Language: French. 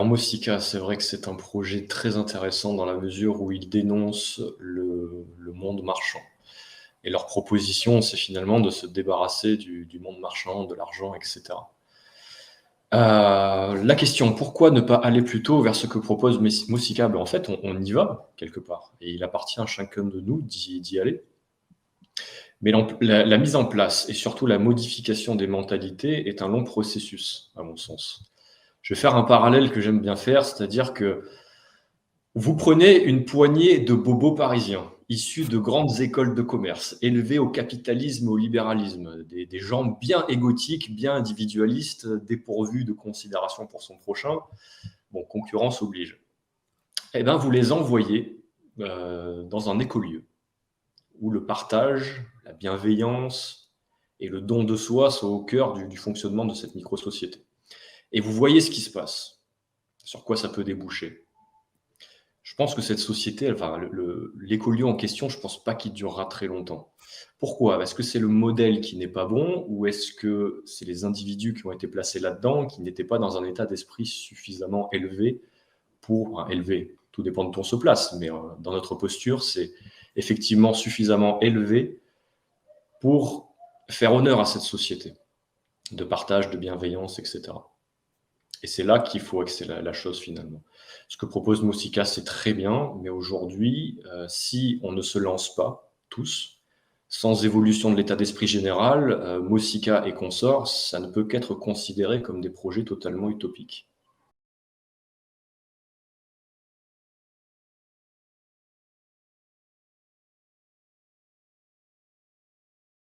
Alors Mosika, c'est vrai que c'est un projet très intéressant dans la mesure où il dénonce le monde marchand. Et leur proposition, c'est finalement de se débarrasser du monde marchand, de l'argent, etc. La question, pourquoi ne pas aller plutôt vers ce que propose Mosika? En fait, on y va quelque part, et il appartient à chacun de nous d'y aller. Mais la mise en place et surtout la modification des mentalités est un long processus, à mon sens. Je vais faire un parallèle que j'aime bien faire, c'est-à-dire que vous prenez une poignée de bobos parisiens, issus de grandes écoles de commerce, élevés au capitalisme, au libéralisme, des gens bien égotiques, bien individualistes, dépourvus de considération pour son prochain. Bon, concurrence oblige. Eh bien, vous les envoyez dans un écolieu, où le partage, la bienveillance et le don de soi sont au cœur du fonctionnement de cette micro-société. Et vous voyez ce qui se passe, sur quoi ça peut déboucher. Je pense que cette société, enfin, l'écolieu en question, je ne pense pas qu'il durera très longtemps. Pourquoi? Est-ce que c'est le modèle qui n'est pas bon ou est-ce que c'est les individus qui ont été placés là-dedans qui n'étaient pas dans un état d'esprit suffisamment élevé pour... élevé, tout dépend de où on se place, mais dans notre posture, c'est effectivement suffisamment élevé pour faire honneur à cette société de partage, de bienveillance, etc. Et c'est là qu'il faut axer la chose finalement. Ce que propose Mosika, c'est très bien, mais aujourd'hui, si on ne se lance pas tous, sans évolution de l'état d'esprit général, Mosika et consorts, ça ne peut qu'être considéré comme des projets totalement utopiques.